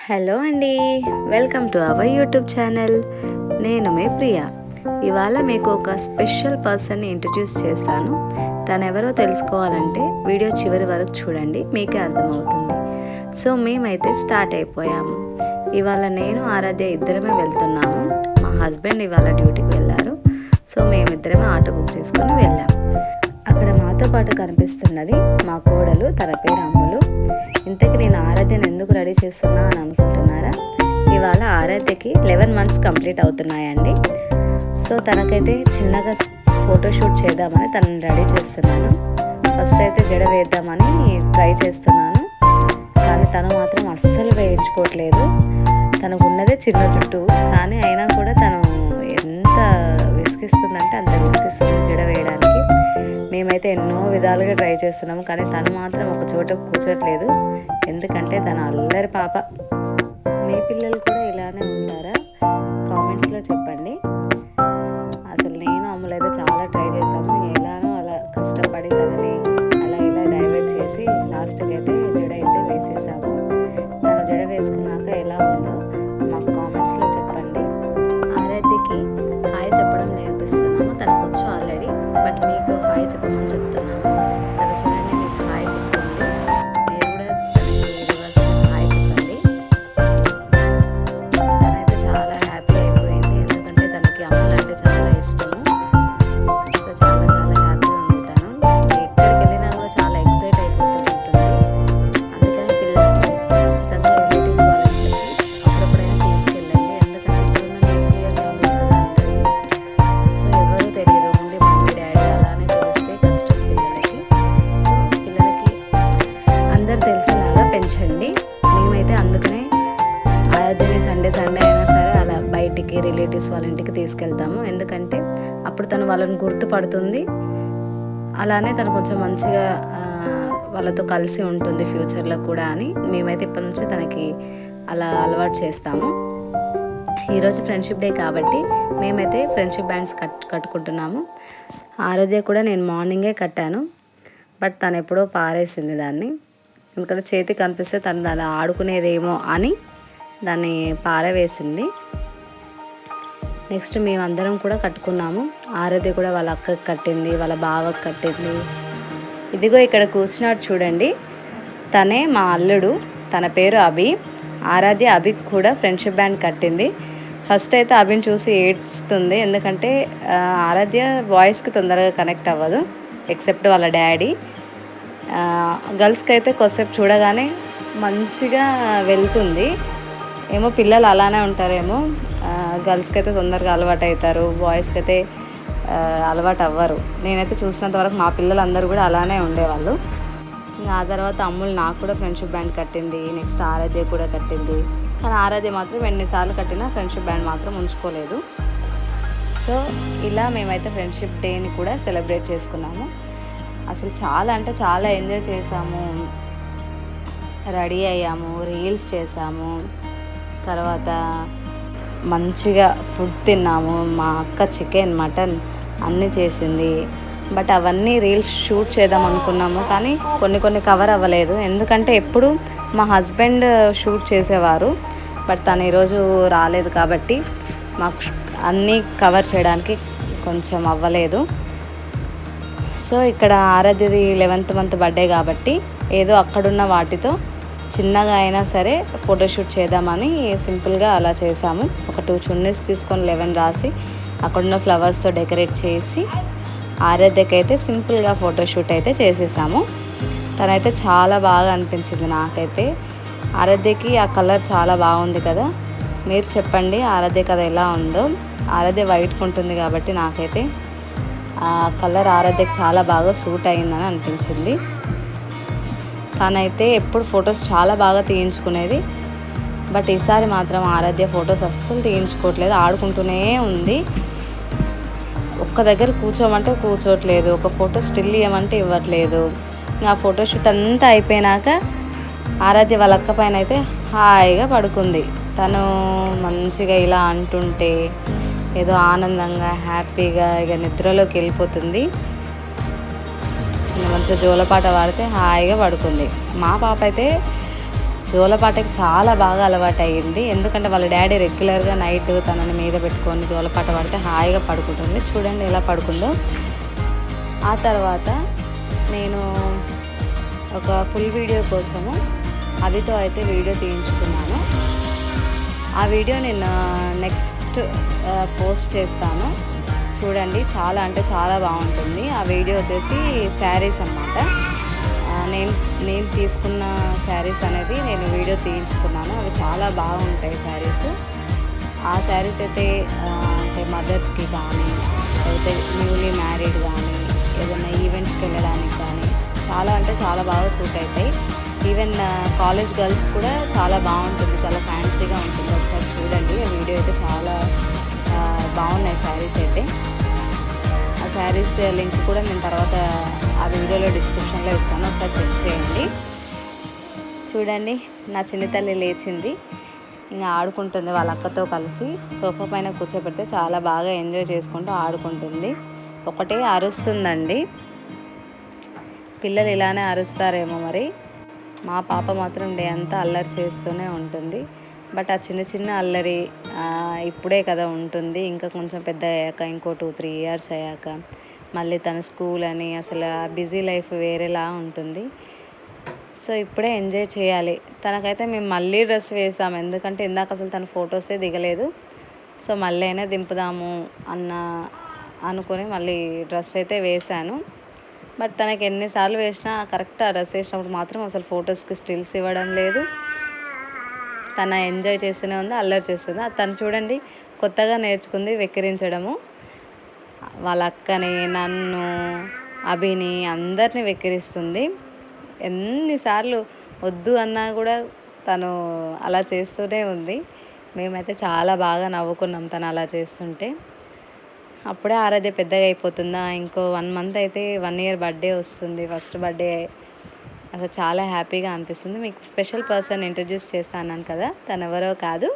Hello అండి, welcome to our YouTube channel. నేను మీ ప్రియా. ఇవాళ మీకు ఒక స్పెషల్ పర్సన్ని ఇంట్రడ్యూస్ చేస్తాను. తను ఎవరో తెలుసుకోవాలంటే వీడియో చివరి వరకు చూడండి, మీకే అర్థమవుతుంది. సో మేమైతే స్టార్ట్ అయిపోయాము. ఇవాళ నేను ఆరాధ్య ఇద్దరమే వెళ్తున్నాము. మా హస్బెండ్ ఇవాళ డ్యూటీకి వెళ్ళారు. సో మేమిద్దరమే ఆటో బుక్ చేసుకొని వెళ్ళాము. అక్కడ మాతో పాటు కనిపిస్తున్నది మా కోడలు, తన పేరు అమ్ములు. ఇంతకీ నేను ఆరాధ్యను ఎందుకు రెడీ చేస్తున్నా అని అనుకుంటున్నారా? ఇవాళ ఆరాధ్యకి 11 months కంప్లీట్ అవుతున్నాయండి. సో తనకైతే చిన్నగా ఫోటోషూట్ చేద్దామని తనని రెడీ చేస్తున్నాను. ఫస్ట్ అయితే జడ వేద్దామని ట్రై చేస్తున్నాను, కానీ తను మాత్రం అస్సలు వేయించుకోవట్లేదు. తనకు ఉన్నదే చిన్న జుట్టు, కానీ అయినా కూడా తను ఎంత విసిగిస్తుందంటే అంత విసిగిస్తుంది జడ వేయడానికి. మేమైతే ఎన్నో విధాలుగా ట్రై చేస్తున్నాము, కానీ తను మాత్రం ఒక చోట కూర్చోట్లేదు. ఎందుకంటే తన అల్లరి పాప. మీ పిల్లలు కూడా ఇలానే ఉంటారా? కామెంట్స్లో చెప్పండి. అసలు నేను అమ్ములైతే చాలా ట్రై చేసాము. ఎలానో అలా కష్టపడి తనని అలా ఇలా డైవర్ట్ చేసి లాస్ట్కి అయితే జడ అయితే వేసేసాము. తను జడ వేసుకున్నాక ఎలా ఉందో మాకు కామెంట్స్లో చెప్పండి. ఆరాధ్యకి హాయ్ చెప్పడం నేర్పిస్తున్నాము. తనకు వచ్చు ఆల్రెడీ, బట్ మీకు హాయ్ చెప్పమని చెప్తున్నాము. తను చూడండి, మీకు హాయ్ చెప్తుంది. మీరు కూడా తనకి రివర్స్ హాయ్ చెప్పండి. తనైతే చాలా హ్యాపీ అయిపోయింది, ఎందుకంటే తనకి అమ్ములు అంటే చాలా ఇష్టము. సో చాలా చాలా హ్యాపీగా ఉంటాను. ఎక్కడికి వెళ్ళినా కూడా చాలా ఎక్సైట్ అయిపోతూ ఉంటుంది. అందుకని పిల్లలకి ఖచ్చితంగా రిలేటివ్స్ వాళ్ళ ఇంటికి అప్పుడప్పుడైనా తీసుకెళ్ళండి. ఎందుకంటే ఇప్పుడున్న న్యూక్లియర్ ఫ్యామిలీస్ కదా అందరికీ. సో ఎవరూ తెలియదు, ఓన్లీ మమ్మీ డాడీ అలానే తెలిస్తే కష్టం పిల్లలకి. సో పిల్లలకి అందరు తెలిసేలాగా పెంచండి. మేమైతే అందుకనే ఆరాధ్యని సండే అయినా సరే అలా బయటికి రిలేటివ్స్ వాళ్ళ ఇంటికి తీసుకెళ్తాము. ఎందుకంటే అప్పుడు తను వాళ్ళని గుర్తుపడుతుంది, అలానే తను కొంచెం మంచిగా వాళ్ళతో కలిసి ఉంటుంది ఫ్యూచర్లో కూడా అని మేమైతే ఇప్పటి నుంచి తనకి అలా అలవాటు చేస్తాము. ఈరోజు ఫ్రెండ్షిప్ డే కాబట్టి మేమైతే ఫ్రెండ్షిప్ బ్యాండ్స్ కట్టుకుంటున్నాము. ఆరాధ్య కూడా నేను మార్నింగే కట్టాను, బట్ తను ఎప్పుడో పారేసింది దాన్ని. ఎందుకంటే చేతికి కనిపిస్తే తను దాన్ని ఆడుకునేదేమో అని దాన్ని పారవేసింది. నెక్స్ట్ మేమందరం కూడా కట్టుకున్నాము. ఆరాధ్య కూడా వాళ్ళ అక్కకి కట్టింది, వాళ్ళ బావకి కట్టింది. ఇదిగో ఇక్కడ కూర్చున్నాడు చూడండి, తనే మా అల్లుడు. తన పేరు అభి. ఆరాధ్య అభికి కూడా ఫ్రెండ్షిప్ బ్యాండ్ కట్టింది. ఫస్ట్ అయితే అభిని చూసి ఏడ్చుతుంది, ఎందుకంటే ఆరాధ్య వాయిస్కి తొందరగా కనెక్ట్ అవ్వదు, ఎక్సెప్ట్ వాళ్ళ డాడీ. గర్ల్స్కి అయితే కొద్దిసేపు చూడగానే మంచిగా వెళ్తుంది. ఏమో పిల్లలు అలానే ఉంటారేమో, గర్ల్స్కి అయితే తొందరగా అలవాటు అవుతారు, బాయ్స్కి అయితే అలవాటు అవ్వరు. నేనైతే చూసినంత వరకు మా పిల్లలందరూ కూడా అలానే ఉండేవాళ్ళు. ఇంకా ఆ తర్వాత అమ్ములు నాకు కూడా ఫ్రెండ్షిప్ బ్యాండ్ కట్టింది. నెక్స్ట్ ఆరాధ్య కూడా కట్టింది, కానీ ఆరాధ్య మాత్రం ఎన్నిసార్లు కట్టినా ఫ్రెండ్షిప్ బ్యాండ్ మాత్రం ఉంచుకోలేదు. సో ఇలా మేమైతే ఫ్రెండ్షిప్ డేని కూడా సెలబ్రేట్ చేసుకున్నాము. అసలు చాలా అంటే చాలా ఎంజాయ్ చేసాము. రెడీ అయ్యాము, రీల్స్ చేసాము, తర్వాత మంచిగా ఫుడ్ తిన్నాము. మా అక్క చికెన్, మటన్ అన్నీ చేసింది. బట్ అవన్నీ రీల్స్ షూట్ చేద్దాం అనుకున్నాము, కానీ కొన్ని కవర్ అవ్వలేదు. ఎందుకంటే ఎప్పుడు మా హస్బెండ్ షూట్ చేసేవారు, బట్ తను ఈరోజు రాలేదు కాబట్టి మాకు అన్నీ కవర్ చేయడానికి కొంచెం అవ్వలేదు. సో ఇక్కడ ఆరాధ్యది 11th month బర్త్డే కాబట్టి ఏదో అక్కడున్న వాటితో చిన్నగా అయినా సరే ఫోటోషూట్ చేద్దామని సింపుల్గా అలా చేసాము. ఒక 2 చున్నీస్ తీసుకొని 11 రాసి అక్కడున్న ఫ్లవర్స్తో డెకరేట్ చేసి ఆరాధ్యకి అయితే సింపుల్గా ఫోటోషూట్ అయితే చేసేసాము. తనైతే చాలా బాగా అనిపించింది నాకైతే. ఆరాధ్యకి ఆ కలర్ చాలా బాగుంది కదా, మీరు చెప్పండి ఆరాధ్యకి అది ఎలా ఉందో. ఆరాధ్య వైట్గా ఉంటుంది కాబట్టి నాకైతే ఆ కలర్ ఆరాధ్యకి చాలా బాగా సూట్ అయిందని అనిపించింది. తనైతే ఎప్పుడు ఫొటోస్ చాలా బాగా తీయించుకునేది, బట్ ఈసారి మాత్రం ఆరాధ్య ఫొటోస్ అస్సలు తీయించుకోవట్లేదు, ఆడుకుంటూనే ఉంది. ఒక్క దగ్గర కూర్చోమంటే కూర్చోట్లేదు, ఒక ఫోటో స్టిల్ ఇవ్వమంటే ఇవ్వట్లేదు. ఇంకా ఫోటోషూట్ అంతా అయిపోయినాక ఆరాధ్య వాళ్ళ అక్క పైన అయితే హాయిగా పడుకుంది. తను మంచిగా ఇలా అంటుంటే ఏదో ఆనందంగా హ్యాపీగా ఇక నిద్రలోకి వెళ్ళిపోతుంది. మంచిగా జోలపాట పాడితే హాయిగా పడుకుంది. మా పాప అయితే జోలపాటకి చాలా బాగా అలవాటు అయ్యింది. ఎందుకంటే వాళ్ళ డాడీ రెగ్యులర్గా నైట్ తనని మీద పెట్టుకొని జోలపాట పడితే హాయిగా పడుకుంటుంది. చూడండి ఎలా పడుకుందో. ఆ తర్వాత నేను ఒక ఫుల్ వీడియో కోసము అవితో అయితే వీడియో తీయించుకున్నాను. ఆ వీడియో నేను నెక్స్ట్ పోస్ట్ చేస్తాను. చూడండి, చాలా అంటే చాలా బాగుంటుంది. ఆ వీడియో వచ్చేసి శారీస్ అన్నమాట. నేను తీసుకున్న శారీస్ అనేది నేను వీడియో తీయించుకున్నాను. అవి చాలా బాగుంటాయి శారీస్. ఆ శారీస్ అయితే అంటే మదర్స్కి కానీ, లేకపోతే న్యూలీ మ్యారీడ్ కానీ, ఏదైనా ఈవెంట్స్కి వెళ్ళడానికి కానీ చాలా అంటే చాలా బాగా సూట్ అవుతాయి. ఈవెన్ కాలేజ్ గర్ల్స్ కూడా చాలా బాగుంటుంది, చాలా ఫ్యాన్సీగా ఉంటుంది. ఒకసారి చూడండి, ఆ వీడియో అయితే చాలా బాగున్నాయి శారీస్ అయితే. ఆ శారీస్ లింక్ కూడా నేను తర్వాత ఆ వీడియోలో డిస్క్రిప్షన్లో ఇస్తాను, ఒకసారి చెక్ చేయండి. చూడండి, నా చిన్న తల్లి లేచింది, ఇంకా ఆడుకుంటుంది వాళ్ళ అక్కతో కలిసి. సోఫా పైన కూర్చోబెడితే చాలా బాగా ఎంజాయ్ చేసుకుంటూ ఆడుకుంటుంది. ఒకటే అరుస్తుందండి. పిల్లలు ఇలానే అరుస్తారేమో మరి. మా పాప మాత్రం డే అంతా అల్లరి చేస్తూనే ఉంటుంది. బట్ ఆ చిన్న చిన్న అల్లరి ఇప్పుడే కదా ఉంటుంది. ఇంకా కొంచెం పెద్ద అయ్యాక, ఇంకో 2-3 ఇయర్స్ అయ్యాక మళ్ళీ తన స్కూల్ అని అసలు ఆ బిజీ లైఫ్ వేరేలా ఉంటుంది. సో ఇప్పుడే ఎంజాయ్ చేయాలి. తనకైతే మేము మళ్ళీ డ్రెస్ వేసాము, ఎందుకంటే ఇందాక అసలు తన ఫొటోసే దిగలేదు. సో మళ్ళీ అయినా దింపుదాము అనుకొని మళ్ళీ డ్రెస్ అయితే వేశాను. బట్ తనకి ఎన్నిసార్లు వేసినా కరెక్ట్ ఆ డ్రెస్ వేసినప్పుడు మాత్రం అసలు ఫొటోస్కి స్టిల్స్ ఇవ్వడం లేదు. తన ఎంజాయ్ చేస్తూనే ఉంది, అల్లరి చేస్తుంది. తను చూడండి, కొత్తగా నేర్చుకుంది వెక్కిరించడము. వాళ్ళ అక్కని, నన్ను, అభిని అందరినీ వెక్కిరిస్తుంది. ఎన్నిసార్లు వద్దు అన్నా కూడా తను అలా చేస్తూనే ఉంది. మేమైతే చాలా బాగా నవ్వుకున్నాం తను అలా చేస్తుంటే. అప్పుడే ఆరాధ్య పెద్దగా అయిపోతుందా, ఇంకో 1 మంత్ అయితే 1 ఇయర్ బర్త్డే వస్తుంది, ఫస్ట్ బర్త్డే. అసలు చాలా హ్యాపీగా అనిపిస్తుంది. మీకు స్పెషల్ పర్సన్ ఇంట్రడ్యూస్ చేస్తాను కదా, తను ఎవరో కాదు,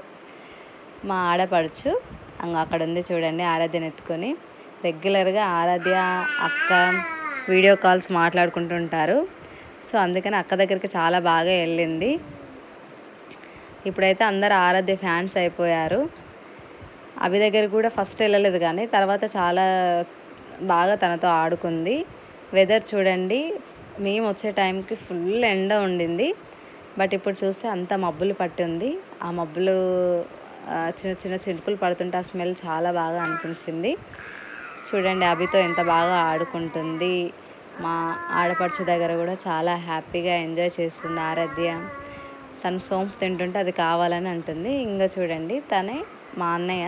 మా ఆడపడుచు. అక్కడ ఉంది చూడండి, ఆరాధ్యను ఎత్తుకొని. రెగ్యులర్గా ఆరాధ్య అక్క వీడియో కాల్స్ మాట్లాడుకుంటుంటారు. సో అందుకని అక్క దగ్గరికి చాలా బాగా వెళ్ళింది. ఇప్పుడైతే అందరు ఆరాధ్య ఫ్యాన్స్ అయిపోయారు. అవి దగ్గర కూడా ఫస్ట్ వెళ్ళలేదు, కానీ తర్వాత చాలా బాగా తనతో ఆడుకుంది. వెదర్ చూడండి, మేము వచ్చే టైంకి ఫుల్ ఎండ ఉండింది. బట్ ఇప్పుడు చూస్తే అంత మబ్బులు పట్టి ఉంది. ఆ మబ్బులు చిన్న చిన్న చినుకులు పడుతుంటే ఆ స్మెల్ చాలా బాగా అనిపించింది. చూడండి, అభితో ఎంత బాగా ఆడుకుంటుంది. మా ఆడపడుచు దగ్గర కూడా చాలా హ్యాపీగా ఎంజాయ్ చేస్తుంది ఆరాధ్య. తను సోంపు తింటుంటే అది కావాలని అంటుంది. ఇంకా చూడండి, తనే మా అన్నయ్య.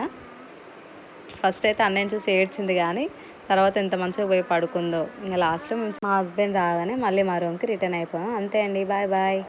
ఫస్ట్ అయితే అన్నయ్యని చూసి ఏడ్చింది, కానీ తర్వాత ఎంత మంచిగా పోయి పడుకుందో. ఇంకా లాస్ట్లో మా హస్బెండ్ రాగానే మళ్ళీ మా రూమ్కి రిటర్న్ అయిపోయాం. అంతే అండి, బాయ్ బాయ్.